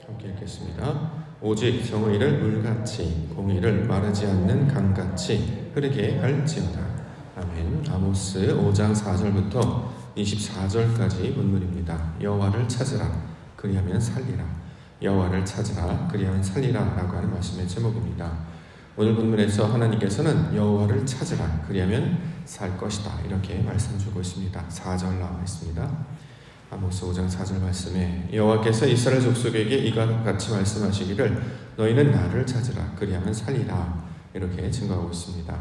함께 읽겠습니다. 오직 정의를 물같이 공의를 마르지 않는 강같이 흐르게 할지어다. 아멘. 아모스 5장 4절부터 24절까지 본문입니다. 여호와를 찾으라 그리하면 살리라. 여호와를 찾으라 그리하면 살리라 라고 하는 말씀의 제목입니다. 오늘 본문에서 하나님께서는 여호와를 찾으라 그리하면 살 것이다 이렇게 말씀 주고 있습니다. 4절 나와 있습니다. 아모스 5장 4절 말씀에 여호와께서 이스라엘 족속에게 이와 같이 말씀하시기를 너희는 나를 찾으라 그리하면 살리라 이렇게 증거하고 있습니다.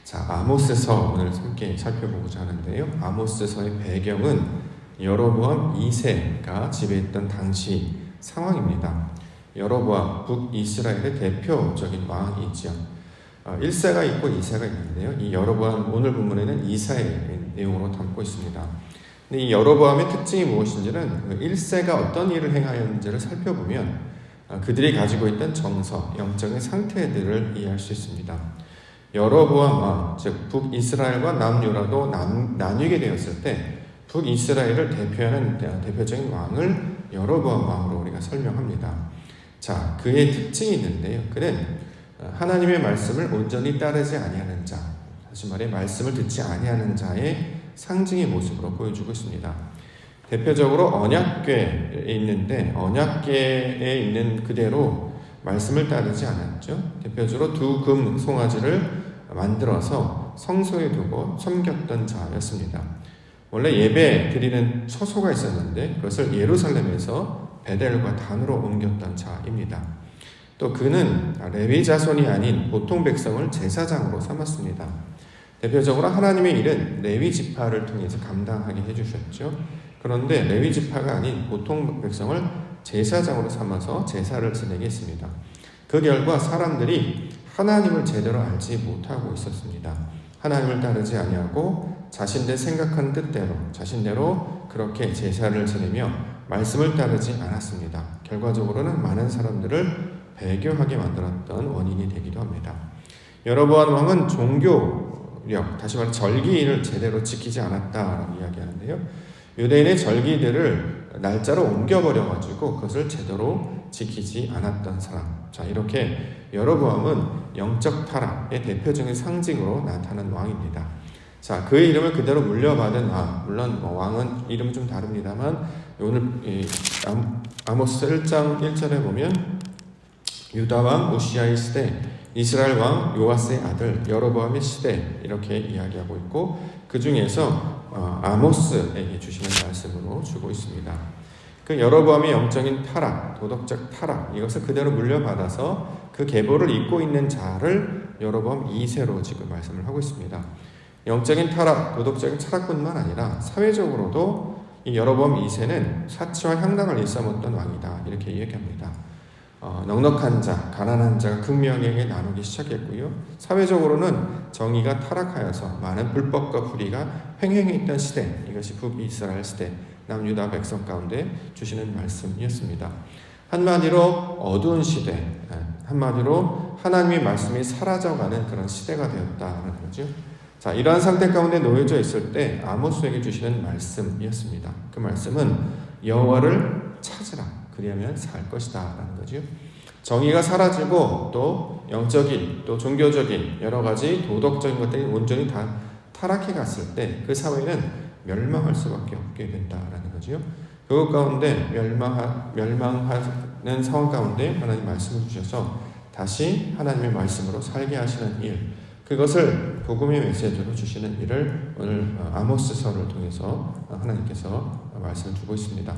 자, 아모스서 오늘 함께 살펴보고자 하는데요. 아모스서의 배경은 여로보암 2세가 지배했던 당시 상황입니다. 여로보암 북이스라엘의 대표적인 왕이죠. 1세가 있고 2세가 있는데요. 이 여로보암 오늘 본문에는 2세의 내용으로 담고 있습니다. 근데 이 여로보암의 특징이 무엇인지는 1세가 어떤 일을 행하였는지를 살펴보면 그들이 가지고 있던 정서, 영적인 상태들을 이해할 수 있습니다. 여로보암 왕, 즉 북이스라엘과 남유다도 나뉘게 되었을 때 북이스라엘을 대표하는 대표적인 왕을 여로보암 왕으로 우리가 설명합니다. 자, 그의 특징이 있는데요. 그는 하나님의 말씀을 온전히 따르지 아니하는 자, 다시 말해 말씀을 듣지 아니하는 자의 상징의 모습으로 보여주고 있습니다. 대표적으로 언약궤에 있는데 언약궤에 있는 그대로 말씀을 따르지 않았죠. 대표적으로 두 금 송아지를 만들어서 성소에 두고 섬겼던 자였습니다. 원래 예배 드리는 처소가 있었는데 그것을 예루살렘에서 베델과 단으로 옮겼던 자입니다. 또 그는 레위 자손이 아닌 보통 백성을 제사장으로 삼았습니다. 대표적으로 하나님의 일은 레위 지파를 통해서 감당하게 해주셨죠. 그런데 레위 지파가 아닌 보통 백성을 제사장으로 삼아서 제사를 지내게 했습니다. 그 결과 사람들이 하나님을 제대로 알지 못하고 있었습니다. 하나님을 따르지 아니하고 자신들 생각하는 뜻대로 자신대로 그렇게 제사를 지내며 말씀을 따르지 않았습니다. 결과적으로는 많은 사람들을 배교하게 만들었던 원인이 되기도 합니다. 여로보암 왕은 종교력, 다시 말해 절기를 제대로 지키지 않았다라고 이야기하는데요. 유대인의 절기들을 날짜로 옮겨버려가지고 그것을 제대로 지키지 않았던 사람. 자, 이렇게 여로보암은 영적 타락의 대표적인 상징으로 나타나는 왕입니다. 자, 그의 이름을 그대로 물려받은 왕, 물론 왕은 이름은 좀 다릅니다만 오늘 아모스 1장 1절에 보면 유다 왕 우시아의 시대, 이스라엘 왕 요아스의 아들 여로보암의 시대 이렇게 이야기하고 있고 그 중에서 아모스에게 주시는 말씀으로 주고 있습니다. 그 여로보암의 영적인 타락, 도덕적 타락 이것을 그대로 물려받아서 그 계보를 잇고 있는 자를 여로보암 2세로 지금 말씀을 하고 있습니다. 영적인 타락, 도덕적인 타락뿐만 아니라 사회적으로도 이 여로보암 2세는 사치와 향락을 일삼았던 왕이다 이렇게 이야기합니다. 넉넉한 자, 가난한 자가 극명하게 나누기 시작했고요. 사회적으로는 정의가 타락하여서 많은 불법과 불의가 횡행했던 시대, 이것이 북이스라엘 시대, 남유다 백성 가운데 주시는 말씀이었습니다. 한마디로 어두운 시대, 한마디로 하나님의 말씀이 사라져가는 그런 시대가 되었다는 거죠. 자, 이러한 상태 가운데 놓여져 있을 때 아모스에게 주시는 말씀이었습니다. 그 말씀은 여호와를 찾으라. 그리하면 살 것이다 라는 거죠. 정의가 사라지고 또 영적인 또 종교적인 여러 가지 도덕적인 것들이 온전히 다 타락해 갔을 때 그 사회는 멸망할 수밖에 없게 된다라는 거죠. 그것 가운데 멸망하는 상황 가운데 하나님 말씀을 주셔서 다시 하나님의 말씀으로 살게 하시는 일, 그것을 복음의 메시지로 주시는 일을 오늘 아모스서를 통해서 하나님께서 말씀을 주고 있습니다.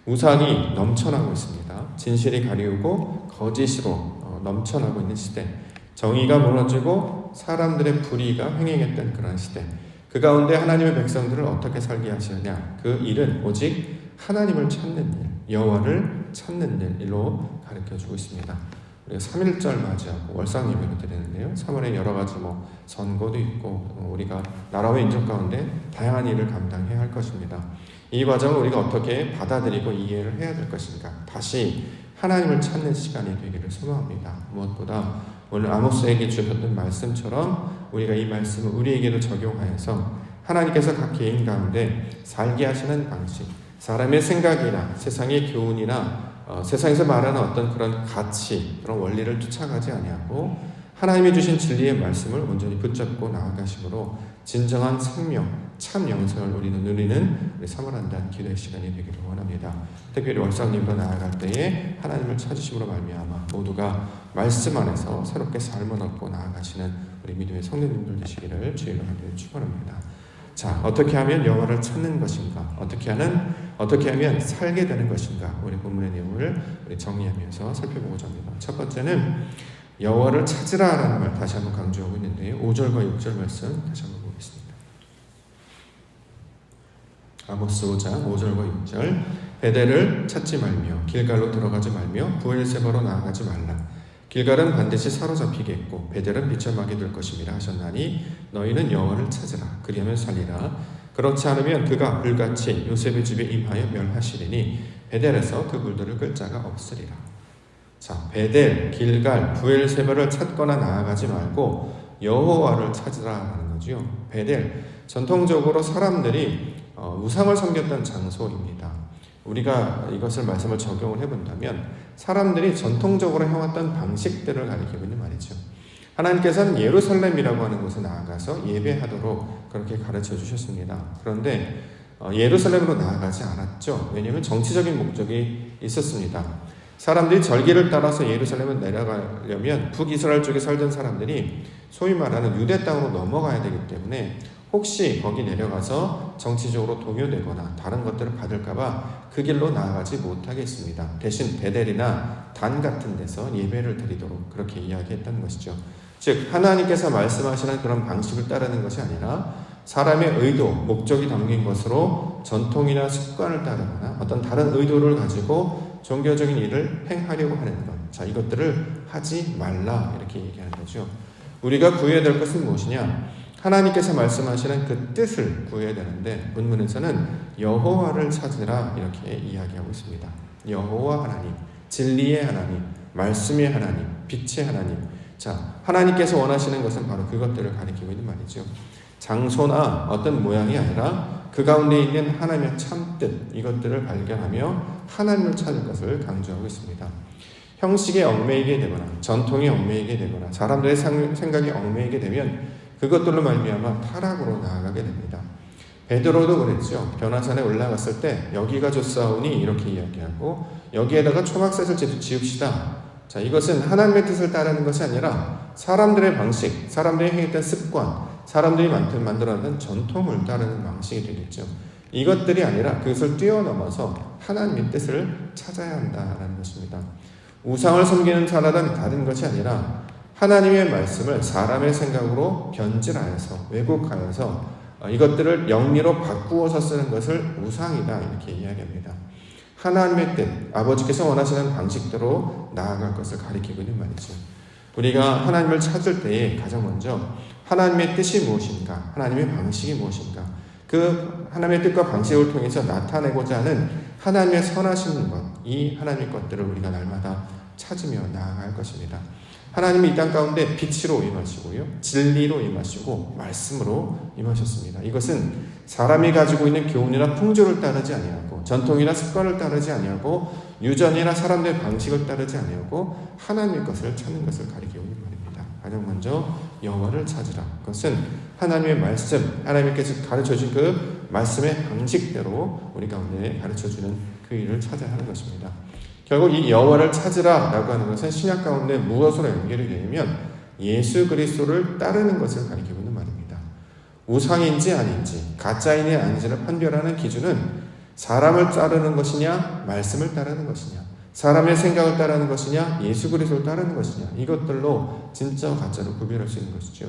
우상이 넘쳐나고 있습니다. 진실이 가리우고 거짓으로 넘쳐나고 있는 시대, 정의가 무너지고 사람들의 불의가 횡행했던 그런 시대, 그 가운데 하나님의 백성들을 어떻게 살게 하시느냐, 그 일은 오직 하나님을 찾는 일, 여호와를 찾는 일로 가르쳐주고 있습니다. 우리가 3.1절 맞이하고 월상 예배를 드리는데요. 3월에 여러 가지 선거도 있고 우리가 나라와 인적 가운데 다양한 일을 감당해야 할 것입니다. 이 과정을 우리가 어떻게 받아들이고 이해를 해야 될 것인가, 다시 하나님을 찾는 시간이 되기를 소망합니다. 무엇보다 오늘 아모스에게 주셨던 말씀처럼 우리가 이 말씀을 우리에게도 적용하여서 하나님께서 각 개인 가운데 살게 하시는 방식, 사람의 생각이나 세상의 교훈이나 세상에서 말하는 어떤 그런 가치, 그런 원리를 쫓아가지 아니하고 하나님이 주신 진리의 말씀을 온전히 붙잡고 나아가심으로 진정한 생명, 참 영생을 우리는 누리는 우리 사모한다는 기도의 시간이 되기를 원합니다. 특별히 월상님으로 나아갈 때에 하나님을 찾으심으로 말미암아 모두가 말씀 안에서 새롭게 삶을 얻고 나아가시는 우리 믿음의 성도님들 되시기를 주의 이름으로 축원합니다. 자, 어떻게 하면 여호와를 찾는 것인가? 어떻게 하면 살게 되는 것인가? 우리 본문의 내용을 우리 정리하면서 살펴보고자 합니다. 첫 번째는 여호와를 찾으라라는 말 다시 한번 강조하고 있는데요. 5절과 6절 말씀 다시 한번 보겠습니다. 아모스 5장 5절과 6절. 베델을 찾지 말며 길갈로 들어가지 말며 브엘세바로 나아가지 말라. 길갈은 반드시 사로잡히겠고 베델은 비참하게 될 것임이라 하셨나니 너희는 여호와를 찾으라. 그리하면 살리라. 그렇지 않으면 그가 불같이 요셉의 집에 임하여 멸하시리니 베델에서 그 물들을 끌 자가 없으리라. 자, 베델, 길갈, 브엘세바를 찾거나 나아가지 말고 여호와를 찾으라는 거죠. 베델, 전통적으로 사람들이 우상을 섬겼던 장소입니다. 우리가 이것을 말씀을 적용을 해본다면 사람들이 전통적으로 해왔던 방식들을 가리키고 있는 말이죠. 하나님께서는 예루살렘이라고 하는 곳에 나아가서 예배하도록 그렇게 가르쳐 주셨습니다. 그런데 예루살렘으로 나아가지 않았죠. 왜냐하면 정치적인 목적이 있었습니다. 사람들이 절기를 따라서 예루살렘을 내려가려면 북이스라엘 쪽에 살던 사람들이 소위 말하는 유대 땅으로 넘어가야 되기 때문에 혹시 거기 내려가서 정치적으로 동요되거나 다른 것들을 받을까봐 그 길로 나아가지 못하겠습니다. 대신 베델이나 단 같은 데서 예배를 드리도록 그렇게 이야기했다는 것이죠. 즉 하나님께서 말씀하시는 그런 방식을 따르는 것이 아니라 사람의 의도, 목적이 담긴 것으로 전통이나 습관을 따르거나 어떤 다른 의도를 가지고 종교적인 일을 행하려고 하는 것. 자, 이것들을 하지 말라 이렇게 얘기하는 거죠. 우리가 구해야 될 것은 무엇이냐? 하나님께서 말씀하시는 그 뜻을 구해야 되는데 본문에서는 여호와를 찾으라 이렇게 이야기하고 있습니다. 여호와 하나님, 진리의 하나님, 말씀의 하나님, 빛의 하나님. 자, 하나님께서 원하시는 것은 바로 그것들을 가리키고 있는 말이죠. 장소나 어떤 모양이 아니라 그 가운데 있는 하나님의 참뜻 이것들을 발견하며 하나님을 찾을 것을 강조하고 있습니다. 형식에 얽매이게 되거나 전통에 얽매이게 되거나 사람들의 생각에 얽매이게 되면 그것들로 말미암아 타락으로 나아가게 됩니다. 베드로도 그랬죠. 변화산에 올라갔을 때 여기가 좋사오니 이렇게 이야기하고 여기에다가 초막셋을 지읍시다. 자, 이것은 하나님의 뜻을 따르는 것이 아니라 사람들의 방식, 사람들이 행했던 습관, 사람들이 만들어낸 전통을 따르는 방식이 되겠죠. 이것들이 아니라 그것을 뛰어넘어서 하나님의 뜻을 찾아야 한다는 것입니다. 우상을 섬기는 자라는 다른 것이 아니라 하나님의 말씀을 사람의 생각으로 변질하여서 왜곡하여서 이것들을 영리로 바꾸어서 쓰는 것을 우상이다 이렇게 이야기합니다. 하나님의 뜻, 아버지께서 원하시는 방식대로 나아갈 것을 가리키고 있는 말이죠. 우리가 하나님을 찾을 때에 가장 먼저 하나님의 뜻이 무엇인가, 하나님의 방식이 무엇인가, 그 하나님의 뜻과 방식을 통해서 나타내고자 하는 하나님의 선하신 것, 이 하나님의 것들을 우리가 날마다 찾으며 나아갈 것입니다. 하나님이 이 땅 가운데 빛으로 임하시고요, 진리로 임하시고 말씀으로 임하셨습니다. 이것은 사람이 가지고 있는 교훈이나 풍조를 따르지 아니하고 전통이나 습관을 따르지 아니하고 유전이나 사람들의 방식을 따르지 아니하고 하나님의 것을 찾는 것을 가리키고 있는 말입니다. 가장 먼저 여호와를 찾으라. 그것은 하나님의 말씀, 하나님께서 가르쳐준 그 말씀의 방식대로 우리 가운데 가르쳐주는 그 일을 찾아야 하는 것입니다. 결국 이 여호와를 찾으라라고 하는 것은 신약 가운데 무엇으로 연결이 되냐면 예수 그리스도를 따르는 것을 가리키고 있는 말입니다. 우상인지 아닌지, 가짜인지 아닌지를 판별하는 기준은 사람을 따르는 것이냐, 말씀을 따르는 것이냐, 사람의 생각을 따르는 것이냐, 예수 그리스도를 따르는 것이냐, 이것들로 진짜와 가짜로 구별할 수 있는 것이죠.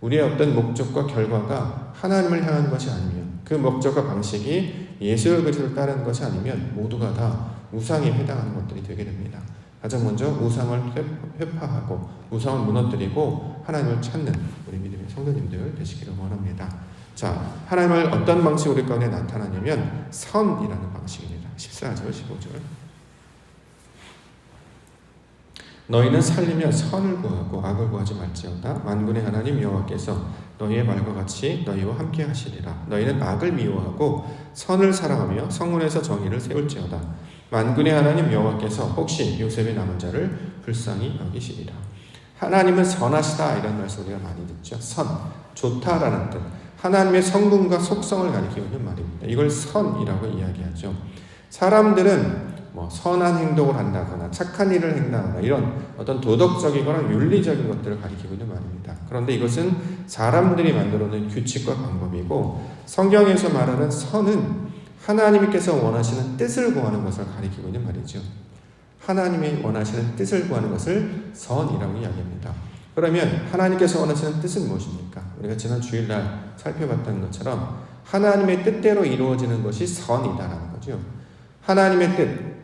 우리의 어떤 목적과 결과가 하나님을 향한 것이 아니면, 그 목적과 방식이 예수 그리스도를 따르는 것이 아니면 모두가 다 우상에 해당하는 것들이 되게 됩니다. 가장 먼저 우상을 회파하고 우상을 무너뜨리고 하나님을 찾는 우리 믿음의 성도님들 되시기를 원합니다. 자, 하나님을 어떤 방식으로 우리 가운데 나타나냐면 선이라는 방식입니다. 14절 15절. 너희는 살리며 선을 구하고 악을 구하지 말지어다. 만군의 하나님 여호와께서 너희의 말과 같이 너희와 함께 하시리라. 너희는 악을 미워하고 선을 사랑하며 성문에서 정의를 세울지어다. 만군의 하나님 여호와께서 혹시 요셉의 남은 자를 불쌍히 여기시리라. 하나님은 선하시다 이런 말씀 우리가 많이 듣죠. 선, 좋다라는 뜻. 하나님의 성분과 속성을 가리키고 있는 말입니다. 이걸 선이라고 이야기하죠. 사람들은 선한 행동을 한다거나 착한 일을 행하거나 이런 어떤 도덕적이거나 윤리적인 것들을 가리키고 있는 말입니다. 그런데 이것은 사람들이 만들어낸 규칙과 방법이고 성경에서 말하는 선은 하나님께서 원하시는 뜻을 구하는 것을 가리키고 있는 말이죠. 하나님이 원하시는 뜻을 구하는 것을 선이라고 이야기합니다. 그러면 하나님께서 원하시는 뜻은 무엇입니까? 우리가 지난 주일날 살펴봤던 것처럼 하나님의 뜻대로 이루어지는 것이 선이다라는 거죠. 하나님의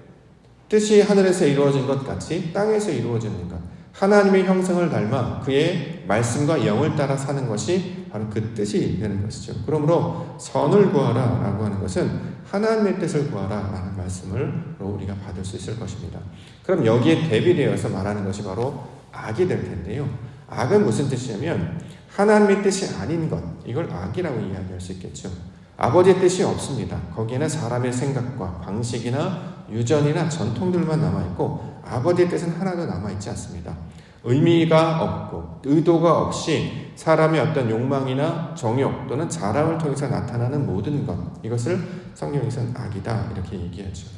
뜻이 하늘에서 이루어진 것 같이 땅에서 이루어지는 것, 하나님의 형상을 닮아 그의 말씀과 영을 따라 사는 것이 바로 그 뜻이 되는 것이죠. 그러므로 선을 구하라 라고 하는 것은 하나님의 뜻을 구하라 라는 말씀을 우리가 받을 수 있을 것입니다. 그럼 여기에 대비되어서 말하는 것이 바로 악이 될 텐데요. 악은 무슨 뜻이냐면 하나님의 뜻이 아닌 것, 이걸 악이라고 이야기할 수 있겠죠. 아버지의 뜻이 없습니다. 거기에는 사람의 생각과 방식이나 유전이나 전통들만 남아있고 아버지의 뜻은 하나도 남아있지 않습니다. 의미가 없고 의도가 없이 사람의 어떤 욕망이나 정욕 또는 자랑을 통해서 나타나는 모든 것, 이것을 성경에서는 악이다 이렇게 얘기하죠.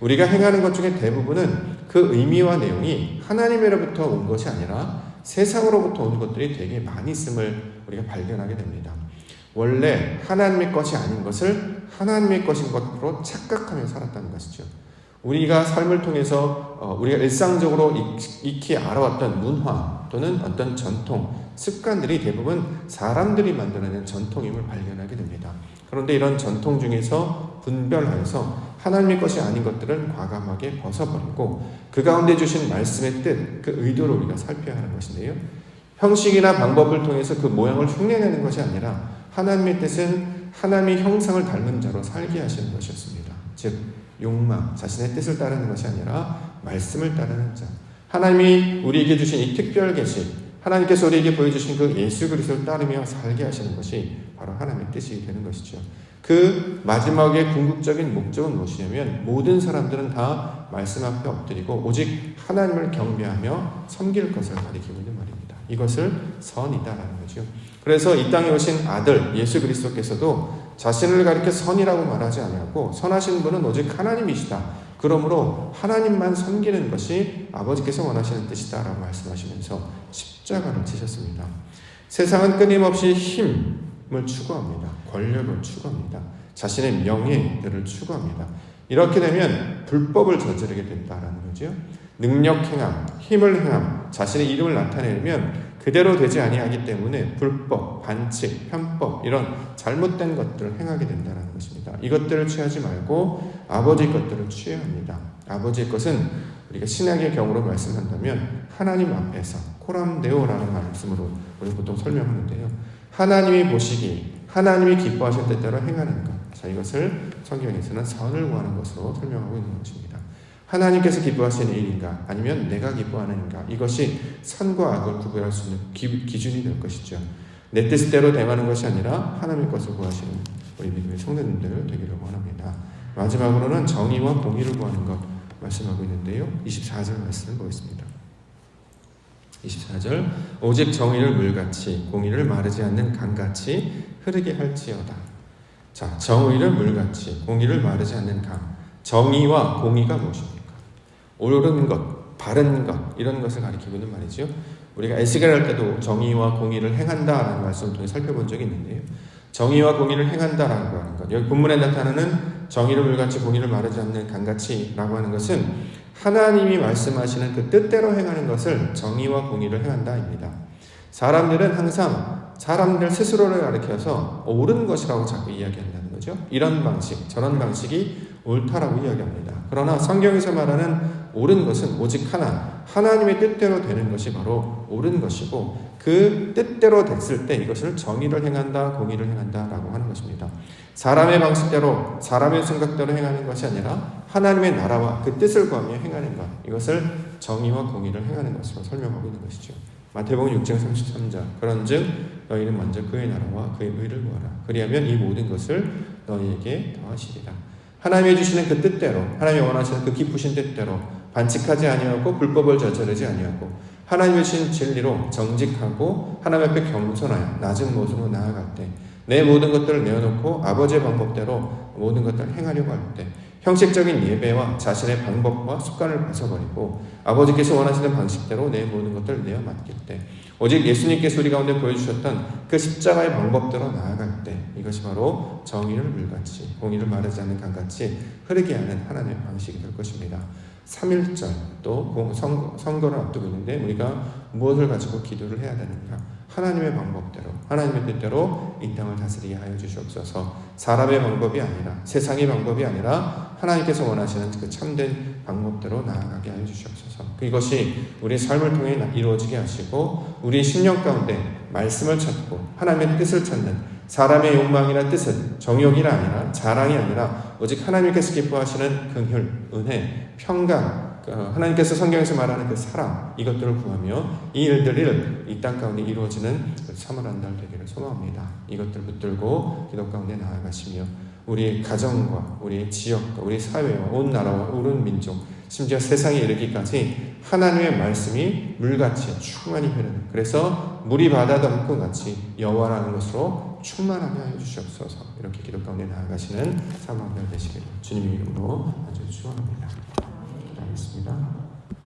우리가 행하는 것 중에 대부분은 그 의미와 내용이 하나님으로부터 온 것이 아니라 세상으로부터 온 것들이 되게 많이 있음을 우리가 발견하게 됩니다. 원래 하나님의 것이 아닌 것을 하나님의 것인 것으로 착각하며 살았다는 것이죠. 우리가 삶을 통해서 우리가 일상적으로 익히 알아왔던 문화 또는 어떤 전통, 습관들이 대부분 사람들이 만들어낸 전통임을 발견하게 됩니다. 그런데 이런 전통 중에서 분별하여서 하나님의 것이 아닌 것들은 과감하게 벗어버리고 그 가운데 주신 말씀의 뜻, 그 의도를 우리가 살펴야 하는 것인데요. 형식이나 방법을 통해서 그 모양을 흉내내는 것이 아니라 하나님의 뜻은 하나님의 형상을 닮은 자로 살게 하시는 것이었습니다. 즉 욕망, 자신의 뜻을 따르는 것이 아니라 말씀을 따르는 자. 하나님이 우리에게 주신 이 특별 계시, 하나님께서 우리에게 보여주신 그 예수 그리스도를 따르며 살게 하시는 것이 바로 하나님의 뜻이 되는 것이죠. 그 마지막의 궁극적인 목적은 무엇이냐면 모든 사람들은 다 말씀 앞에 엎드리고 오직 하나님을 경배하며 섬길 것을 가리키고 있는 말입니다. 이것을 선이다라는 거죠. 그래서 이 땅에 오신 아들 예수 그리스도께서도 자신을 가리켜 선이라고 말하지 아니하고 선하신 분은 오직 하나님이시다. 그러므로 하나님만 섬기는 것이 아버지께서 원하시는 뜻이다라고 말씀하시면서 십자가를 지셨습니다. 세상은 끊임없이 힘을 추구합니다. 권력을 추구합니다. 자신의 명예들을 추구합니다. 이렇게 되면 불법을 저지르게 된다라는 거죠. 능력 행함, 힘을 행함, 자신의 이름을 나타내면 그대로 되지 아니하기 때문에 불법, 반칙, 편법 이런 잘못된 것들을 행하게 된다는 것입니다. 이것들을 취하지 말고 아버지의 것들을 취해야 합니다. 아버지의 것은 우리가 신약의 경우로 말씀한다면 하나님 앞에서 코람데오라는 말씀으로 우리 보통 설명하는데요. 하나님이 보시기, 하나님이 기뻐하실 뜻대로 행하는 것. 자, 이것을 성경에서는 선을 구하는 것으로 설명하고 있는 것입니다. 하나님께서 기뻐하시는 일인가 아니면 내가 기뻐하는 일인가, 이것이 선과 악을 구별할 수 있는 기준이 될 것이죠. 내 뜻대로 대하는 것이 아니라 하나님의 것을 구하시는 우리 믿음의 성도님들 되기를 원합니다. 마지막으로는 정의와 공의를 구하는 것 말씀하고 있는데요. 24절 말씀을 보겠습니다. 24절 오직 정의를 물같이 공의를 마르지 않는 강같이 흐르게 할지어다. 자, 정의를 물같이 공의를 마르지 않는 강. 정의와 공의가 무엇입니까? 옳은 것, 바른 것, 이런 것을 가리키고 있는 말이죠. 우리가 에스겔 할 때도 정의와 공의를 행한다라는 말씀을 통해 살펴본 적이 있는데요. 정의와 공의를 행한다라고 하는 것, 여기 본문에 나타나는 정의를 물같이 공의를 마르지 않는 강같이라고 하는 것은 하나님이 말씀하시는 그 뜻대로 행하는 것을 정의와 공의를 행한다입니다. 사람들은 항상 사람들 스스로를 가리켜서 옳은 것이라고 자꾸 이야기한다는 거죠. 이런 방식, 저런 방식이 옳다라고 이야기합니다. 그러나 성경에서 말하는 옳은 것은 오직 하나님의 뜻대로 되는 것이 바로 옳은 것이고, 그 뜻대로 됐을 때 이것을 정의를 행한다, 공의를 행한다라고 하는 것입니다. 사람의 방식대로, 사람의 생각대로 행하는 것이 아니라 하나님의 나라와 그 뜻을 구하며 행하는 것, 이것을 정의와 공의를 행하는 것으로 설명하고 있는 것이죠. 마태복음 6장 33절 그런즉 너희는 먼저 그의 나라와 그의 의를 구하라. 그리하면 이 모든 것을 너희에게 더하시리라. 하나님이 주시는 그 뜻대로 하나님이 원하시는 그 기쁘신 뜻대로 반칙하지 아니하고 불법을 저지르지 아니하고 하나님이 주신 진리로 정직하고 하나님 앞에 겸손하여 낮은 모습으로 나아갈 때 내 모든 것들을 내어놓고 아버지의 방법대로 모든 것들을 행하려고 할 때 형식적인 예배와 자신의 방법과 습관을 벗어버리고 아버지께서 원하시는 방식대로 내 모든 것들을 내어 맡길 때 오직 예수님께서 우리 가운데 보여주셨던 그 십자가의 방법대로 나아갈 때 이것이 바로 정의를 물같이 공의를 마르지 않는 강같이 흐르게 하는 하나님의 방식이 될 것입니다. 3.1절 또 선거를 앞두고 있는데 우리가 무엇을 가지고 기도를 해야 되는가? 하나님의 방법대로 하나님의 뜻대로 이 땅을 다스리게 하여 주시옵소서. 사람의 방법이 아니라 세상의 방법이 아니라 하나님께서 원하시는 그 참된 방법대로 나아가게 하여 주시옵소서. 그것이 우리의 삶을 통해 이루어지게 하시고 우리의 심령 가운데 말씀을 찾고 하나님의 뜻을 찾는 사람의 욕망이나 뜻은 정욕이나 아니라 자랑이 아니라 오직 하나님께서 기뻐하시는 긍휼, 은혜, 평강 하나님께서 성경에서 말하는 그 사랑 이것들을 구하며 이 일들을 이 땅 가운데 이루어지는 사모한 날 되기를 소망합니다. 이것들 붙들고 기도 가운데 나아가시며 우리의 가정과 우리의 지역과 우리 사회와 온 나라와 온 민족 심지어 세상에 이르기까지 하나님의 말씀이 물같이 충만히 흐르는 그래서 물이 바다 덮은 같이 여호와라는 것으로 충만하게 하여 주시옵소서. 이렇게 기도 가운데 나아가시는 사모한 날 되시기를 주님의 이름으로 아주 축원합니다. 기도하겠습니다.